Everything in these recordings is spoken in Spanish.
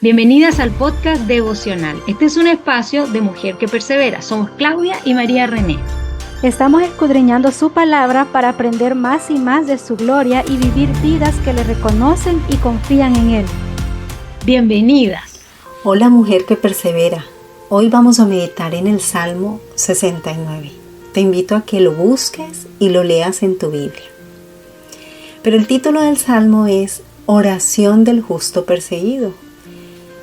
Bienvenidas al podcast devocional. Este es un espacio de mujer que persevera. Somos Claudia y María René. Estamos escudriñando su palabra para aprender más y más de su gloria y vivir vidas que le reconocen y confían en Él. Bienvenidas. Hola mujer que persevera. Hoy vamos a meditar en el Salmo 69. Te invito a que lo busques y lo leas en tu Biblia. Pero el título del Salmo es Oración del justo perseguido.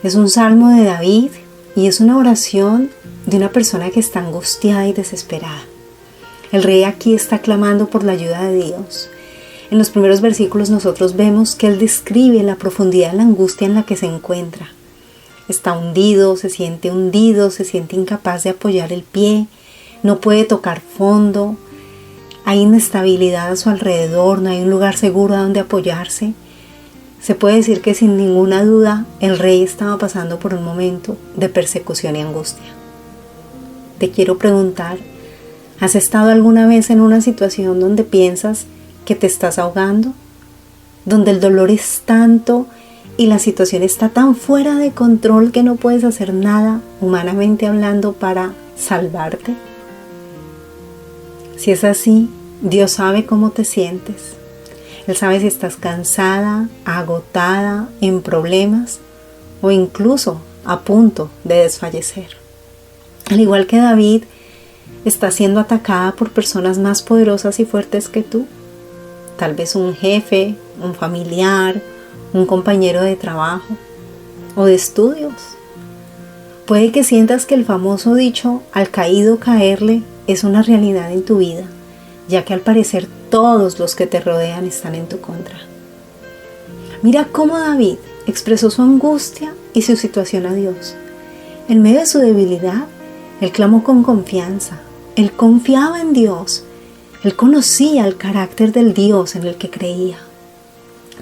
Es un salmo de David y es una oración de una persona que está angustiada y desesperada. El rey aquí está clamando por la ayuda de Dios. En los primeros versículos nosotros vemos que él describe la profundidad de la angustia en la que se encuentra. Está hundido, se siente incapaz de apoyar el pie, no puede tocar fondo, hay inestabilidad a su alrededor, no hay un lugar seguro a donde apoyarse. Se puede decir que sin ninguna duda el rey estaba pasando por un momento de persecución y angustia. Te quiero preguntar, ¿has estado alguna vez en una situación donde piensas que te estás ahogando? Donde el dolor es tanto y la situación está tan fuera de control que no puedes hacer nada, humanamente hablando, para salvarte. Si es así, Dios sabe cómo te sientes. Él sabe si estás cansada, agotada, en problemas o incluso a punto de desfallecer. Al igual que David, estás siendo atacada por personas más poderosas y fuertes que tú. Tal vez un jefe, un familiar, un compañero de trabajo o de estudios. Puede que sientas que el famoso dicho al caído caerle es una realidad en tu vida, ya que al parecer todos los que te rodean están en tu contra. Mira cómo David expresó su angustia y su situación a Dios. En medio de su debilidad, él clamó con confianza. Él confiaba en Dios. Él conocía el carácter del Dios en el que creía.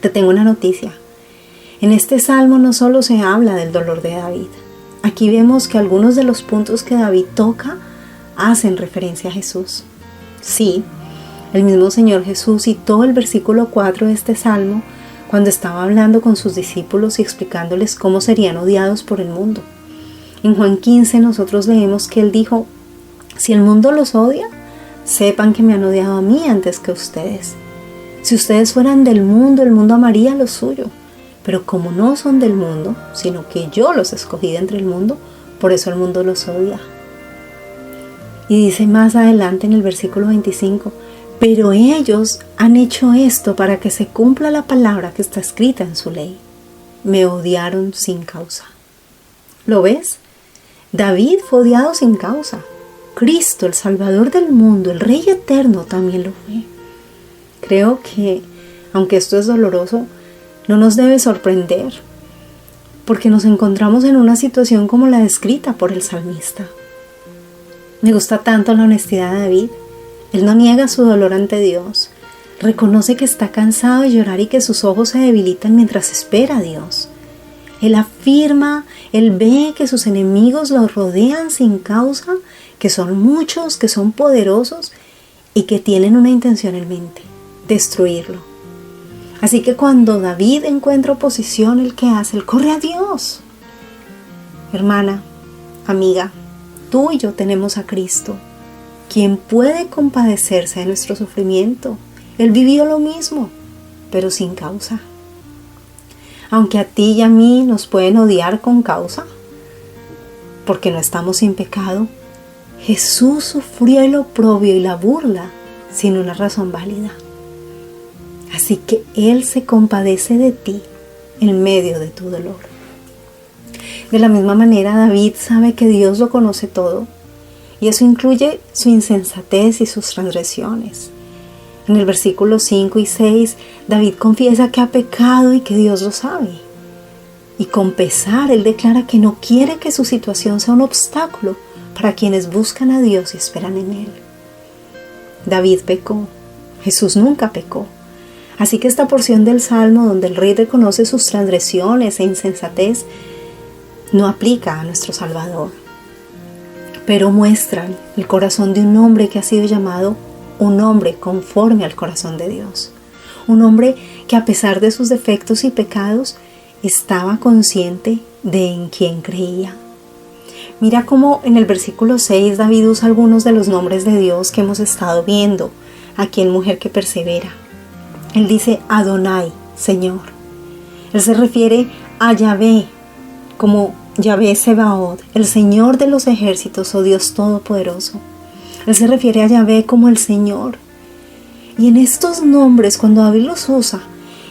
Te tengo una noticia. En este salmo no solo se habla del dolor de David. Aquí vemos que algunos de los puntos que David toca hacen referencia a Jesús. Sí, el mismo Señor Jesús citó el versículo 4 de este salmo cuando estaba hablando con sus discípulos y explicándoles cómo serían odiados por el mundo. En Juan 15 nosotros leemos que Él dijo: si el mundo los odia, sepan que me han odiado a mí antes que ustedes. Si ustedes fueran del mundo, el mundo amaría lo suyo. Pero como no son del mundo, sino que yo los escogí de entre el mundo, por eso el mundo los odia. Y dice más adelante en el versículo 25, pero ellos han hecho esto para que se cumpla la palabra que está escrita en su ley. Me odiaron sin causa. ¿Lo ves? David fue odiado sin causa. Cristo, el Salvador del mundo, el Rey eterno, también lo fue. Creo que, aunque esto es doloroso, no nos debe sorprender, porque nos encontramos en una situación como la descrita por el salmista. Me gusta tanto la honestidad de David. Él no niega su dolor ante Dios. Reconoce que está cansado de llorar y que sus ojos se debilitan mientras espera a Dios. Él afirma, él ve que sus enemigos lo rodean sin causa, que son muchos, que son poderosos y que tienen una intención en mente: destruirlo. Así que cuando David encuentra oposición, ¿el qué hace? Él corre a Dios. Hermana, amiga, tú y yo tenemos a Cristo, quien puede compadecerse de nuestro sufrimiento. Él vivió lo mismo, pero sin causa. Aunque a ti y a mí nos pueden odiar con causa, porque no estamos sin pecado, Jesús sufrió el oprobio y la burla sin una razón válida. Así que Él se compadece de ti en medio de tu dolor. De la misma manera, David sabe que Dios lo conoce todo, y eso incluye su insensatez y sus transgresiones. En el versículo 5 y 6, David confiesa que ha pecado y que Dios lo sabe. Y con pesar, él declara que no quiere que su situación sea un obstáculo para quienes buscan a Dios y esperan en Él. David pecó, Jesús nunca pecó. Así que esta porción del Salmo donde el rey reconoce sus transgresiones e insensatez no aplica a nuestro Salvador, pero muestran el corazón de un hombre que ha sido llamado un hombre conforme al corazón de Dios. Un hombre que a pesar de sus defectos y pecados estaba consciente de en quién creía. Mira cómo en el versículo 6 David usa algunos de los nombres de Dios que hemos estado viendo aquí en Mujer que Persevera. Él dice Adonai, Señor. Él se refiere a Yahvé como Yahvé Sebaot, el Señor de los ejércitos o Dios Todopoderoso. Él se refiere a Yahvé como el Señor. Y en estos nombres, cuando David los usa,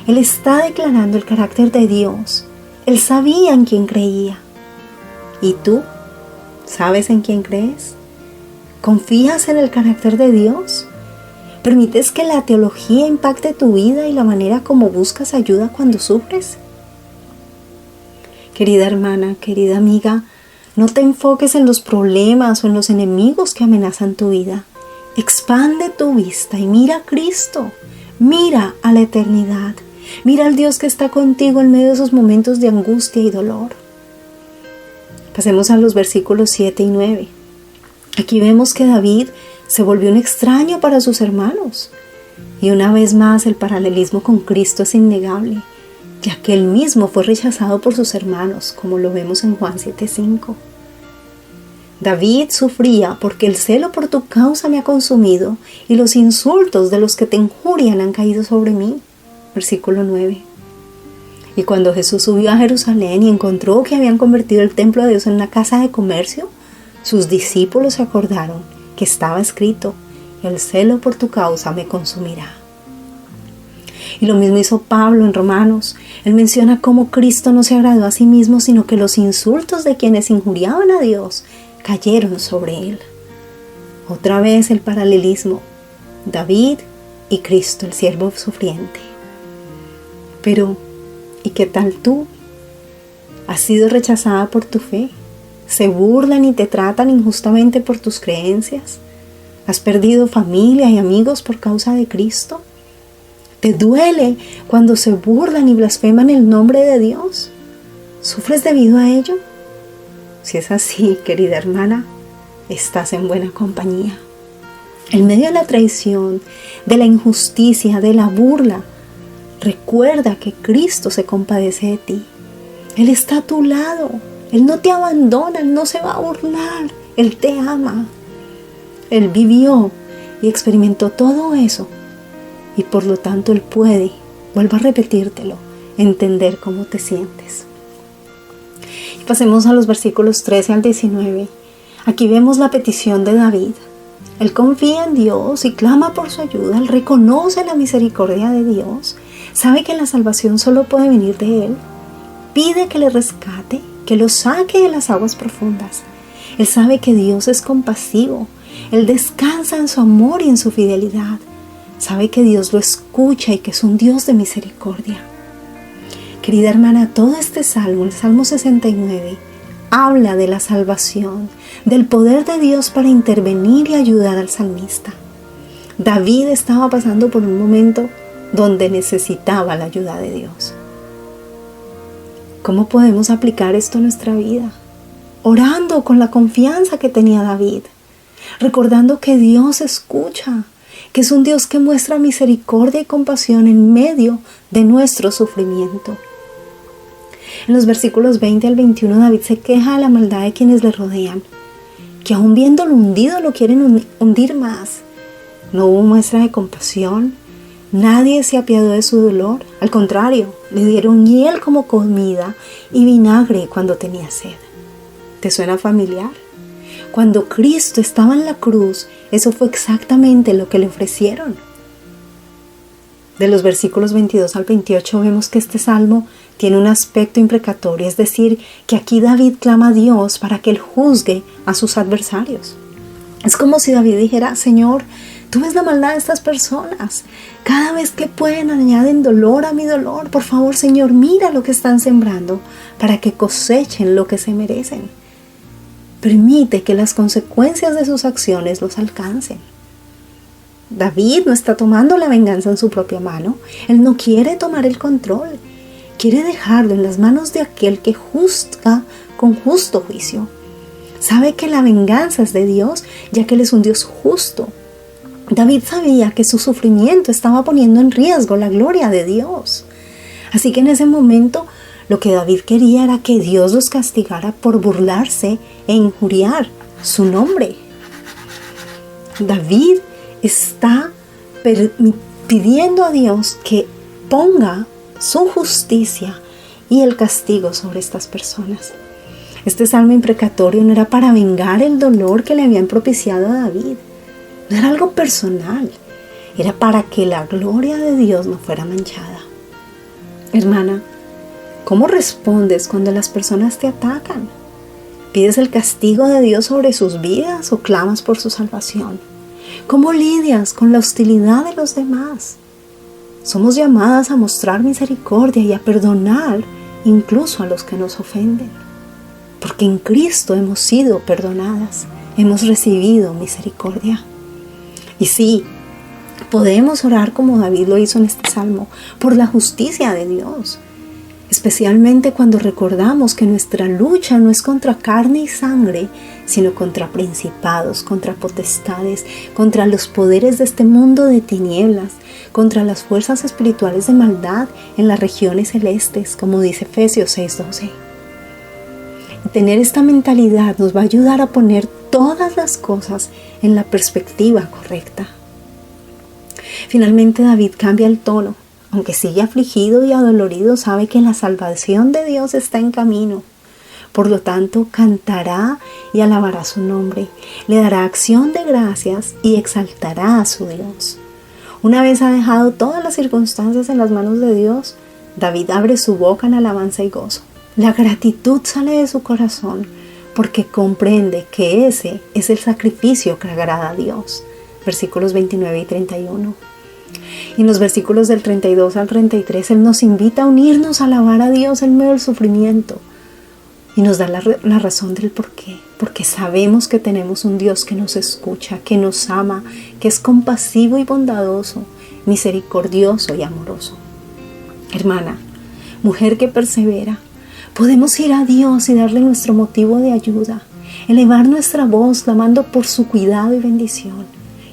él está declarando el carácter de Dios. Él sabía en quién creía. ¿Y tú? ¿Sabes en quién crees? ¿Confías en el carácter de Dios? ¿Permites que la teología impacte tu vida y la manera como buscas ayuda cuando sufres? Querida hermana, querida amiga, no te enfoques en los problemas o en los enemigos que amenazan tu vida. Expande tu vista y mira a Cristo. Mira a la eternidad. Mira al Dios que está contigo en medio de esos momentos de angustia y dolor. Pasemos a los versículos 7 y 9. Aquí vemos que David se volvió un extraño para sus hermanos. Y una vez más el paralelismo con Cristo es innegable, ya que él mismo fue rechazado por sus hermanos, como lo vemos en Juan 7:5. David sufría porque el celo por tu causa me ha consumido y los insultos de los que te injurian han caído sobre mí. Versículo 9. Y cuando Jesús subió a Jerusalén y encontró que habían convertido el templo de Dios en una casa de comercio, sus discípulos se acordaron que estaba escrito: el celo por tu causa me consumirá. Y lo mismo hizo Pablo en Romanos. Él menciona cómo Cristo no se agradó a sí mismo, sino que los insultos de quienes injuriaban a Dios cayeron sobre él. Otra vez el paralelismo: David y Cristo, el siervo sufriente. Pero, ¿y qué tal tú? ¿Has sido rechazada por tu fe? ¿Se burlan y te tratan injustamente por tus creencias? ¿Has perdido familia y amigos por causa de Cristo? ¿Te duele cuando se burlan y blasfeman el nombre de Dios? ¿Sufres debido a ello? Si es así, querida hermana, estás en buena compañía. En medio de la traición, de la injusticia, de la burla, recuerda que Cristo se compadece de ti. Él está a tu lado. Él no te abandona, Él no se va a burlar. Él te ama. Él vivió y experimentó todo eso. Y por lo tanto Él puede, vuelvo a repetírtelo, entender cómo te sientes. Y pasemos a los versículos 13 al 19. Aquí vemos la petición de David. Él confía en Dios y clama por su ayuda. Él reconoce la misericordia de Dios. Sabe que la salvación solo puede venir de Él. Pide que le rescate, que lo saque de las aguas profundas. Él sabe que Dios es compasivo. Él descansa en su amor y en su fidelidad. Sabe que Dios lo escucha y que es un Dios de misericordia. Querida hermana, todo este salmo, el Salmo 69, habla de la salvación, del poder de Dios para intervenir y ayudar al salmista. David estaba pasando por un momento donde necesitaba la ayuda de Dios. ¿Cómo podemos aplicar esto a nuestra vida? Orando con la confianza que tenía David, recordando que Dios escucha, que es un Dios que muestra misericordia y compasión en medio de nuestro sufrimiento. En los versículos 20 al 21, David se queja de la maldad de quienes le rodean, que aún viéndolo hundido lo quieren hundir más. No hubo muestra de compasión, nadie se apiadó de su dolor, al contrario, le dieron hiel como comida y vinagre cuando tenía sed. ¿Te suena familiar? Cuando Cristo estaba en la cruz, eso fue exactamente lo que le ofrecieron. De los versículos 22 al 28 vemos que este salmo tiene un aspecto imprecatorio, es decir, que aquí David clama a Dios para que Él juzgue a sus adversarios. Es como si David dijera: Señor, tú ves la maldad de estas personas. Cada vez que pueden añaden dolor a mi dolor. Por favor, Señor, mira lo que están sembrando para que cosechen lo que se merecen. Permite que las consecuencias de sus acciones los alcancen. David no está tomando la venganza en su propia mano. Él no quiere tomar el control. Quiere dejarlo en las manos de aquel que juzga con justo juicio. Sabe que la venganza es de Dios, ya que Él es un Dios justo. David sabía que su sufrimiento estaba poniendo en riesgo la gloria de Dios. Así que en ese momento Lo que David quería era que Dios los castigara por burlarse e injuriar su nombre. David está pidiendo a Dios que ponga su justicia y el castigo sobre estas personas. Este salmo imprecatorio no era para vengar el dolor que le habían propiciado a David. No era algo personal. Era para que la gloria de Dios no fuera manchada. Hermana, ¿cómo respondes cuando las personas te atacan? ¿Pides el castigo de Dios sobre sus vidas o clamas por su salvación? ¿Cómo lidias con la hostilidad de los demás? Somos llamadas a mostrar misericordia y a perdonar incluso a los que nos ofenden. Porque en Cristo hemos sido perdonadas, hemos recibido misericordia. Y sí, podemos orar como David lo hizo en este salmo, por la justicia de Dios. Especialmente cuando recordamos que nuestra lucha no es contra carne y sangre, sino contra principados, contra potestades, contra los poderes de este mundo de tinieblas, contra las fuerzas espirituales de maldad en las regiones celestes, como dice Efesios 6:12. Tener esta mentalidad nos va a ayudar a poner todas las cosas en la perspectiva correcta. Finalmente David cambia el tono. Aunque sigue afligido y adolorido, sabe que la salvación de Dios está en camino. Por lo tanto, cantará y alabará su nombre. Le dará acción de gracias y exaltará a su Dios. Una vez ha dejado todas las circunstancias en las manos de Dios, David abre su boca en alabanza y gozo. La gratitud sale de su corazón porque comprende que ese es el sacrificio que agrada a Dios. Versículos 29 y 31. Y en los versículos del 32 al 33, Él nos invita a unirnos a alabar a Dios en medio del sufrimiento. Y nos da la razón del por qué. Porque sabemos que tenemos un Dios que nos escucha, que nos ama, que es compasivo y bondadoso, misericordioso y amoroso. Hermana, mujer que persevera, podemos ir a Dios y darle nuestro motivo de ayuda, elevar nuestra voz clamando por su cuidado y bendición.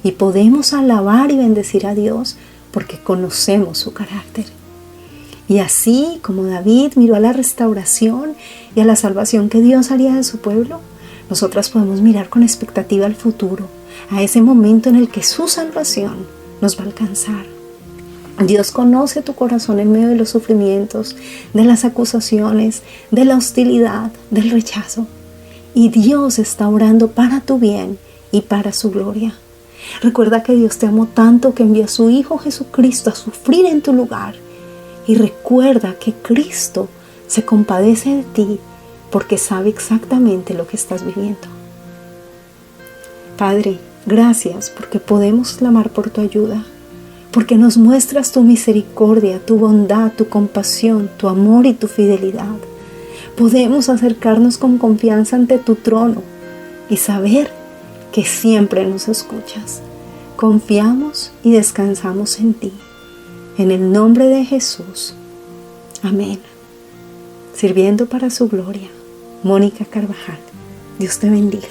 Y podemos alabar y bendecir a Dios porque conocemos su carácter. Y así como David miró a la restauración y a la salvación que Dios haría de su pueblo, nosotras podemos mirar con expectativa al futuro, a ese momento en el que su salvación nos va a alcanzar. Dios conoce tu corazón en medio de los sufrimientos, de las acusaciones, de la hostilidad, del rechazo. Y Dios está orando para tu bien y para su gloria. Recuerda que Dios te amó tanto que envió a su Hijo Jesucristo a sufrir en tu lugar. Y recuerda que Cristo se compadece de ti porque sabe exactamente lo que estás viviendo. Padre, gracias porque podemos clamar por tu ayuda, porque nos muestras tu misericordia, tu bondad, tu compasión, tu amor y tu fidelidad. Podemos acercarnos con confianza ante tu trono y saber que siempre nos escuchas. Confiamos y descansamos en ti. En el nombre de Jesús. Amén. Sirviendo para su gloria. Mónica Carvajal. Dios te bendiga.